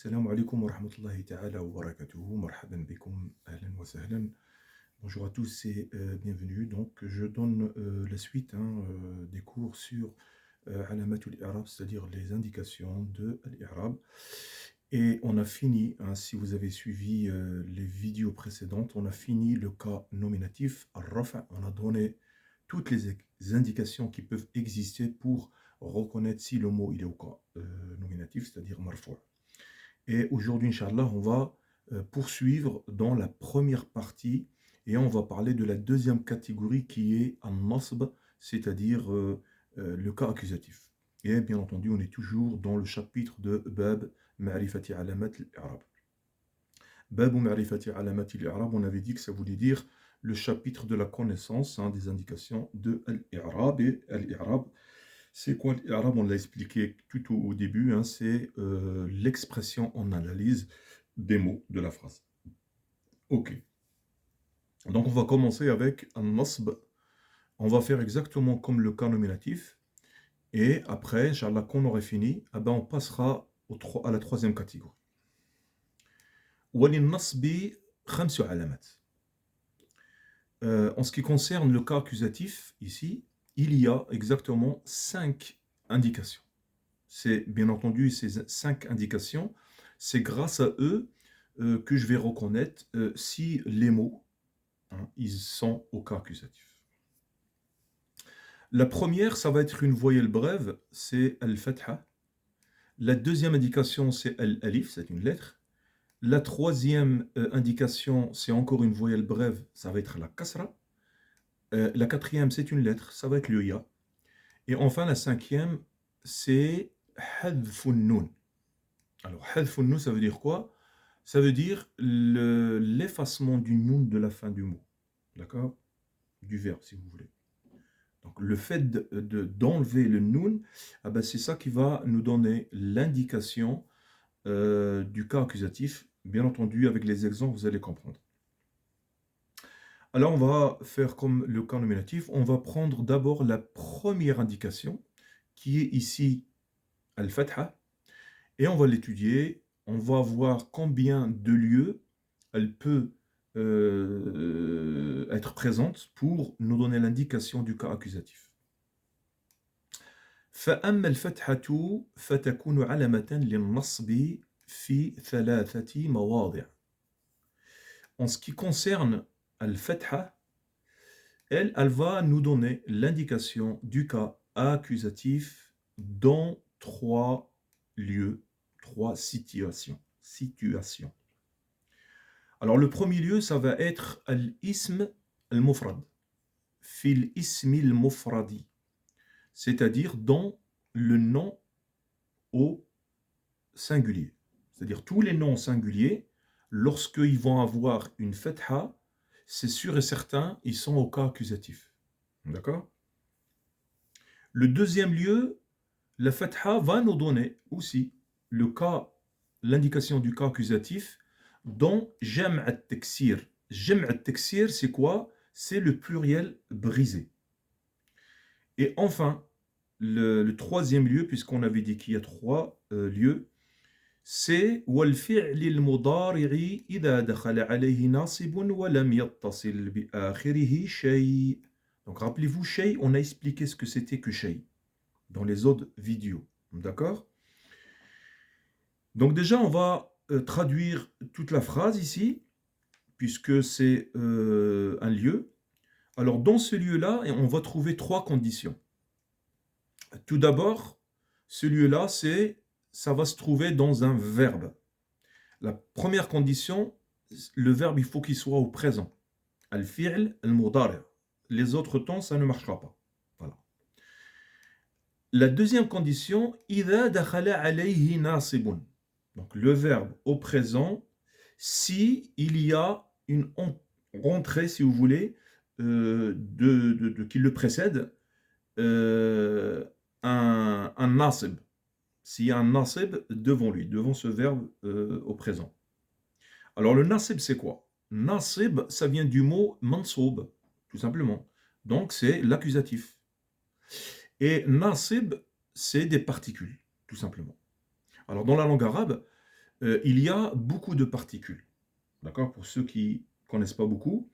Assalamu alaikum wa rahmatullahi ta'ala wa barakatuhu. Marhaban bikum, ahlan wa sahlan. Bonjour à tous et bienvenue. Donc, je donne la suite des cours sur alamatul i'rab, c'est-à-dire les indications de l'i'rab. Et on a fini, si vous avez suivi les vidéos précédentes, on a fini le cas nominatif, al-rafa'. On a donné toutes les indications qui peuvent exister pour reconnaître si le mot il est au cas nominatif, c'est-à-dire marfou'. Et aujourd'hui, Inch'Allah, on va poursuivre dans la première partie et on va parler de la deuxième catégorie qui est al-nasb, c'est-à-dire le cas accusatif. Et bien entendu, on est toujours dans le chapitre de Bab Ma'rifati Alamat al-I'rab. Bab Ma'rifati Alamat al-I'rab, on avait dit que ça voulait dire le chapitre de la connaissance des indications de l'I'rab. Et l'I'rab, c'est quoi l'I'rab? On l'a expliqué tout au début, c'est l'expression en analyse des mots de la phrase. Ok. Donc on va commencer avec un nasb. On va faire exactement comme le cas nominatif. Et après, Inch'Allah, quand on aurait fini, on passera à la troisième catégorie. وَلِلنَّصْبِ خَمْسُ عَلَامَاتٍ. En ce qui concerne le cas accusatif, ici, il y a exactement 5 indications. C'est bien entendu ces 5 indications, c'est grâce à eux que je vais reconnaître si les mots, ils sont au cas accusatif. La première, ça va être une voyelle brève, c'est al-fatha. La deuxième indication, c'est al-alif, c'est une lettre. La troisième indication, c'est encore une voyelle brève, ça va être la kasra. La quatrième, c'est une lettre, ça va être le ya. Et enfin, la cinquième, c'est hadfun nun. Alors, hadfun nun, ça veut dire quoi? Ça veut dire l'effacement du nun de la fin du mot. D'accord? Du verbe, si vous voulez. Donc, le fait d'enlever le nun, c'est ça qui va nous donner l'indication du cas accusatif. Bien entendu, avec les exemples, vous allez comprendre. Alors, on va faire comme le cas nominatif. On va prendre d'abord la première indication, qui est ici al-fatha, et on va l'étudier. On va voir combien de lieux elle peut être présente pour nous donner l'indication du cas accusatif. فأما الفتحة فتكون علامة للنصب في 3 مواضع. En ce qui concerne al-fatha, elle va nous donner l'indication du cas accusatif dans 3 lieux, 3 situations. Alors le premier lieu, ça va être al-ism al-mufrad, fil ismi al-mufradi, c'est-à-dire dans le nom au singulier. C'est-à-dire tous les noms singuliers, lorsqu'ils vont avoir une fatha, c'est sûr et certain, ils sont au cas accusatif. D'accord? Le deuxième lieu, la fatha va nous donner aussi l'indication du cas accusatif dans jam' al-taksir. Jam' al-taksir, c'est quoi? C'est le pluriel brisé. Et enfin, le troisième lieu, puisqu'on avait dit qu'il y a 3 lieux, c'est والفعل المضارع إذا دخل عليه ناصب ولم يتصل بآخره شيء. Donc rappelez-vous, shay, on a expliqué ce que c'était que shay dans les autres vidéos. D'accord? Donc déjà, on va traduire toute la phrase ici, puisque c'est un lieu. Alors dans ce lieu-là, on va trouver 3 conditions. Tout d'abord, ce lieu-là, ça va se trouver dans un verbe. La première condition, le verbe, il faut qu'il soit au présent. Al-fi'l al-mudari'. Les autres temps, ça ne marchera pas. Voilà. La deuxième condition, إذا دخل عليه ناصب. Donc le verbe au présent, si il y a une rentrée, si vous voulez, qui le précède, un nasib. S'il y a un nasib devant lui, devant ce verbe au présent. Alors le nasib, c'est quoi? Nasib, ça vient du mot mansoub, tout simplement. Donc c'est l'accusatif. Et nasib, c'est des particules, tout simplement. Alors dans la langue arabe, il y a beaucoup de particules. D'accord? Pour ceux qui ne connaissent pas beaucoup.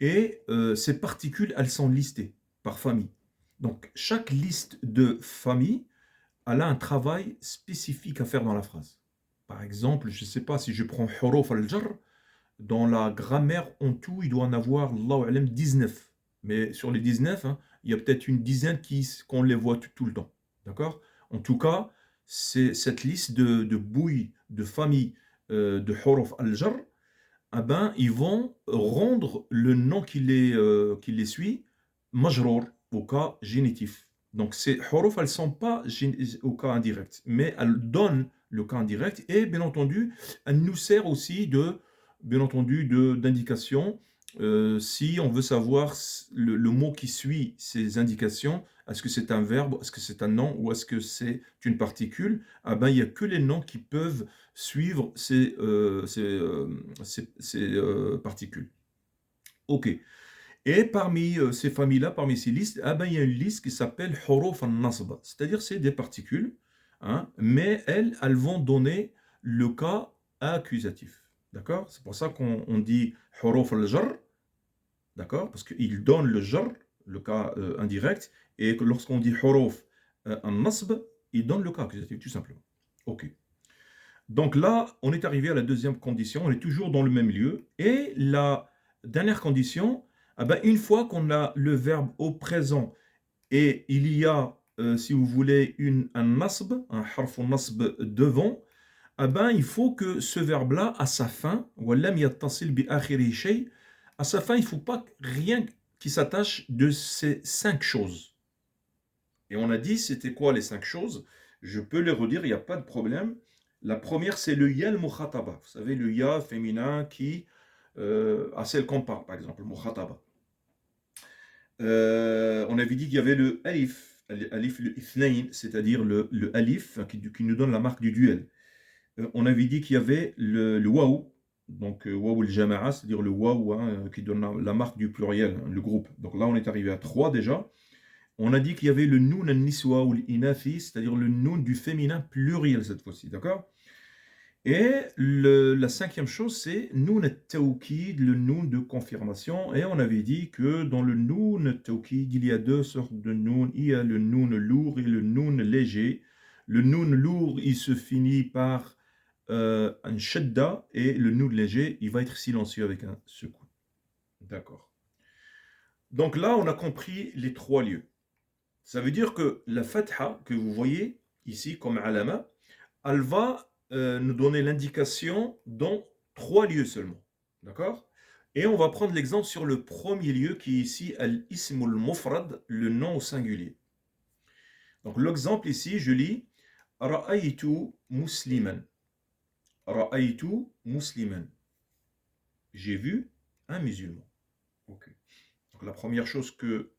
Et ces particules, elles sont listées par famille. Donc, chaque liste de famille, elle a un travail spécifique à faire dans la phrase. Par exemple, je ne sais pas si je prends huruf al-jar, dans la grammaire en tout, il doit en avoir, Allahu alam, 19. Mais sur les 19, hein, il y a peut-être une dizaine qu'on les voit tout le temps. D'accord? En tout cas, c'est cette liste de bouilles, de familles de huruf al-jar, ah ben, ils vont rendre le nom qui les suit majrour au cas génitif. Donc ces huruf, elles ne sont pas au cas indirect, mais elles donnent le cas indirect et bien entendu, elles nous servent aussi bien entendu, d'indication si on veut savoir le mot qui suit ces indications, est-ce que c'est un verbe, est-ce que c'est un nom ou est-ce que c'est une particule, ah ben, il n'y a que les noms qui peuvent suivre ces particules. Ok. Et parmi ces familles-là, parmi ces listes, ah ben, il y a une liste qui s'appelle huruf al-nasb, c'est-à-dire c'est des particules, hein, mais elles vont donner le cas accusatif. D'accord? C'est pour ça qu'on dit huruf al-jar, d'accord? Parce qu'il donne le jar, le cas indirect, et que lorsqu'on dit huruf al-nasb, il donne le cas accusatif, tout simplement. Ok. Donc là, on est arrivé à la deuxième condition, on est toujours dans le même lieu. Et la dernière condition, ah ben, une fois qu'on a le verbe au présent et il y a, si vous voulez, un nasb, un harf nasb devant, ah ben, il faut que ce verbe-là, à sa fin, à sa fin, il ne faut pas rien qui s'attache de ces 5 choses. Et on a dit, c'était quoi les 5 choses? Je peux les redire, il n'y a pas de problème. La première, c'est le ya al-mukhataba. Vous savez, le ya féminin qui, à celle qu'on parle, par exemple, le mukhataba. On avait dit qu'il y avait le alif, alif le ithnain, c'est-à-dire le alif qui nous donne la marque du duel. On avait dit qu'il y avait le waou, donc waou al-jama'a, c'est-à-dire le waou qui donne la marque du pluriel, hein, le groupe. Donc là, on est arrivé à 3 déjà. On a dit qu'il y avait le noun al-niswa ou l'inafi, c'est-à-dire le noun du féminin pluriel cette fois-ci, d'accord? Et la cinquième chose, c'est noun al-tawkid, le noun de confirmation. Et on avait dit que dans le noun al-tawkid, il y a 2 sortes de noun. Il y a le noun lourd et le noun léger. Le noun lourd, il se finit par un shadda, et le noun léger, il va être silencieux avec un secou. D'accord. Donc là, on a compris les 3 lieux. Ça veut dire que la fatha que vous voyez ici comme alama, elle va nous donner l'indication dans 3 lieux seulement. D'accord? Et on va prendre l'exemple sur le premier lieu qui est ici al-ismul mufrad, le nom au singulier. Donc l'exemple ici, je lis Ra'aytu musliman. Ra'aytu musliman. J'ai vu un musulman. Ok. Donc la première chose que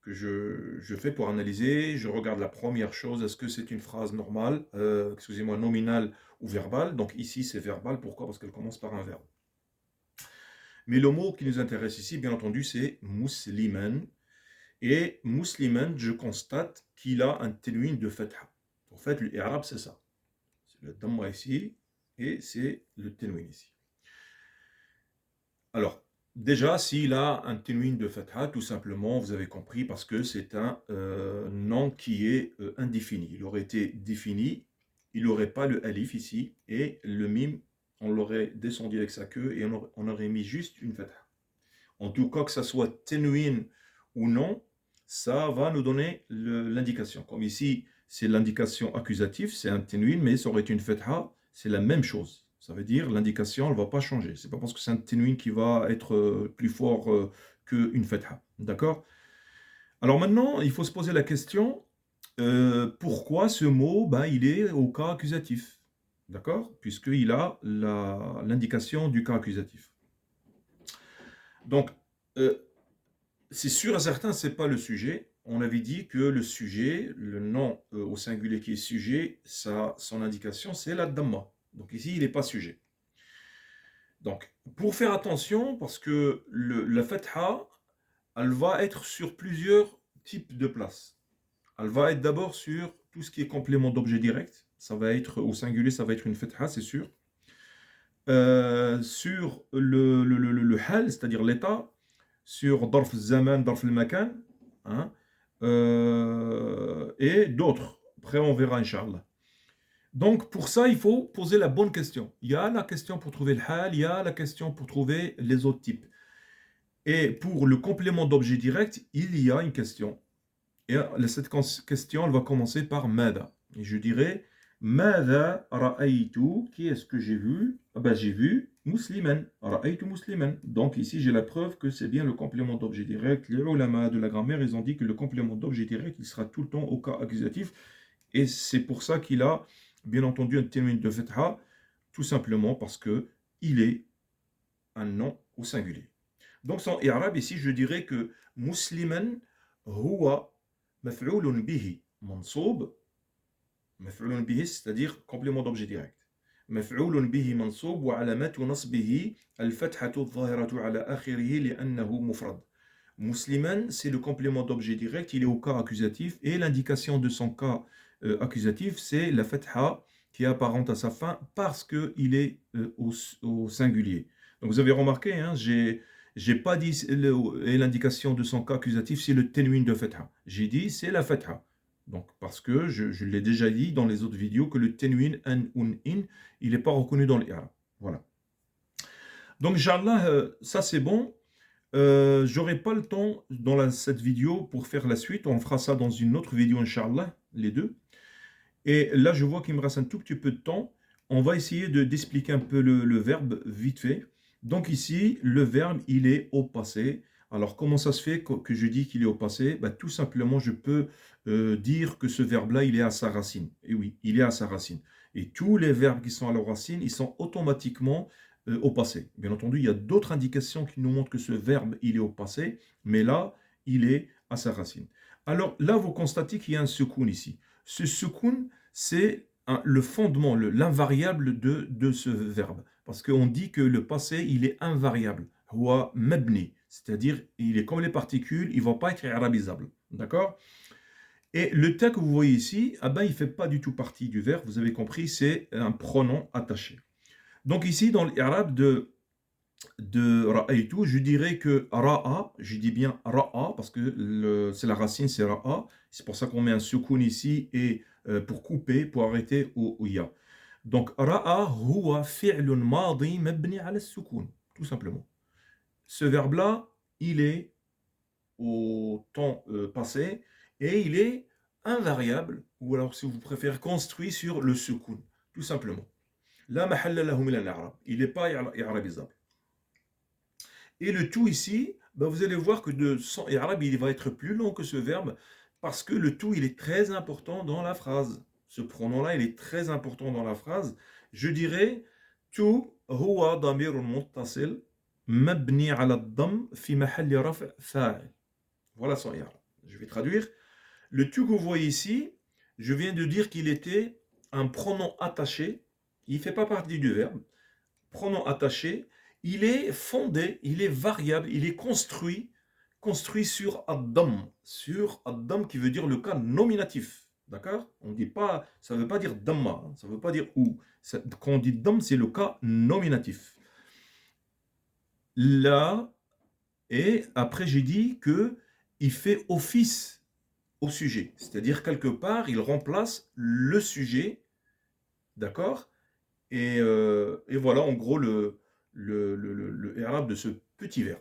je fais pour analyser, je regarde la première chose, est-ce que c'est une phrase normale, excusez-moi, nominale ou verbale. Donc ici c'est verbal, pourquoi? Parce qu'elle commence par un verbe. Mais le mot qui nous intéresse ici, bien entendu, c'est musliman. Et musliman, je constate qu'il a un ténuin de fatha. En fait, l'arabe c'est ça. C'est le damma ici, et c'est le ténuin ici. Alors, déjà, s'il a un ténuin de fatha, tout simplement, vous avez compris, parce que c'est un nom qui est indéfini. Il aurait été défini, il n'aurait pas le alif ici, et le mim, on l'aurait descendu avec sa queue, et on aurait mis juste une fatha. En tout cas, que ça soit ténuin ou non, ça va nous donner l'indication. Comme ici, c'est l'indication accusative, c'est un ténuin, mais ça aurait été une fatha, c'est la même chose. Ça veut dire l'indication, elle ne va pas changer. Ce n'est pas parce que c'est un ténuin qui va être plus fort qu'une fatha. D'accord? Alors maintenant, il faut se poser la question, pourquoi ce mot, ben, il est au cas accusatif? D'accord? Puisqu'il a l'indication du cas accusatif. Donc, c'est sûr et certain, ce n'est pas le sujet. On avait dit que le sujet, le nom au singulier qui est sujet, son indication, c'est la damma. Donc ici, il n'est pas sujet. Donc, pour faire attention, parce que la fatha, elle va être sur plusieurs types de places. Elle va être d'abord sur tout ce qui est complément d'objet direct. Ça va être, au singulier, ça va être une fatha, c'est sûr. sur le hal, c'est-à-dire l'état, sur darf zaman, darf al-makan, hein, et d'autres. Après, on verra, Inch'Allah. Donc, pour ça, il faut poser la bonne question. Il y a la question pour trouver le hal, il y a la question pour trouver les autres types. Et pour le complément d'objet direct, il y a une question. Et cette question, elle va commencer par Mada. Et je dirais Mada ra'aytu, qui est-ce que j'ai vu? Ah ben, j'ai vu Musliman. Ra'aytu Musliman. Donc ici, j'ai la preuve que c'est bien le complément d'objet direct. Les ulama de la grammaire, ils ont dit que le complément d'objet direct, il sera tout le temps au cas accusatif. Et c'est pour ça qu'il a, bien entendu, un terme de fetha, tout simplement parce que il est un nom au singulier. Donc, en arabe, ici, je dirais que Musliman, huwa maf'oulun bihi mansoub. Maf'oulun bihi, c'est-à-dire complément d'objet direct. مفعول به منصوب وعلامة نصبه الفتحة الظاهرة على آخره لأنه مفرد. Musliman, c'est le complément d'objet direct, il est au cas accusatif et l'indication de son cas accusatif, c'est la fatha qui est apparente à sa fin parce qu'il est au singulier. Donc vous avez remarqué, hein, j'ai pas dit et l'indication de son cas accusatif, c'est le ténuin de fatha. J'ai dit c'est la fatha. Donc parce que je l'ai déjà dit dans les autres vidéos que le ténuin an, un, in, il n'est pas reconnu dans l'Arab. Voilà. Donc, Inch'Allah, ça c'est bon. J'aurai pas le temps dans cette vidéo pour faire la suite. On fera ça dans une autre vidéo, Inch'Allah, les deux. Et là, je vois qu'il me reste un tout petit peu de temps. On va essayer d'expliquer un peu le verbe vite fait. Donc ici, le verbe, il est au passé. Alors, comment ça se fait que je dis qu'il est au passé? Ben, tout simplement, je peux dire que ce verbe-là, il est à sa racine. Et oui, il est à sa racine. Et tous les verbes qui sont à leur racine, ils sont automatiquement au passé. Bien entendu, il y a d'autres indications qui nous montrent que ce verbe, il est au passé, mais là, il est à sa racine. Alors là, vous constatez qu'il y a un secoun ici. Ce secoun, c'est le fondement, l'invariable de ce verbe. Parce qu'on dit que le passé, il est invariable. Huwa mabni, c'est-à-dire, il est comme les particules, il ne va pas être arabisable. D'accord? Et le ta que vous voyez ici, ah ben, il ne fait pas du tout partie du verbe, vous avez compris, c'est un pronom attaché. Donc ici, dans l'arabe de ra'aytu, je dirais que ra'a, je dis bien ra'a, parce que c'est la racine, c'est ra'a. C'est pour ça qu'on met un sukoun ici, et pour couper, pour arrêter au ya. Donc ra'a huwa fi'lun madi mabni ala sukoun, tout simplement. Ce verbe-là, il est au temps passé, et il est invariable, ou alors si vous préférez, construit sur le sukoun, tout simplement. La mahalla lahu min al-i'rab. Il n'est pas i'rabisable. Et le tout ici, ben vous allez voir que de son arabe, il va être plus long que ce verbe parce que le tout, il est très important dans la phrase. Ce pronom-là, il est très important dans la phrase. Je dirais tout huwa damirun muttasil mabni ala dam fi mahalli raf' fa'il. Voilà son arabe. Je vais traduire. Le tout que vous voyez ici, je viens de dire qu'il était un pronom attaché. Il ne fait pas partie du verbe. Pronom attaché, il est fondé, il est variable, il est construit sur Adam qui veut dire le cas nominatif. D'accord? On dit pas, ça ne veut pas dire damma, ça ne veut pas dire où. Quand on dit dam, c'est le cas nominatif. Là, et après j'ai dit que il fait office au sujet. C'est-à-dire quelque part, il remplace le sujet. D'accord? Et voilà en gros le i'rab de ce petit verbe.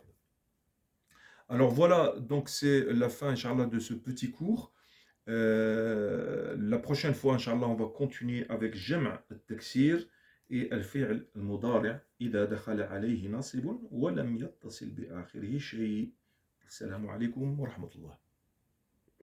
Alors voilà, donc c'est la fin, Inch'Allah, de ce petit cours. La prochaine fois, Inch'Allah, on va continuer avec Jam' al-Taksir et al-Fi'l al-Mudari' إذا دخل عليه ناصب ولم يتصل بآخره شيء. السلام عليكم ورحمة الله.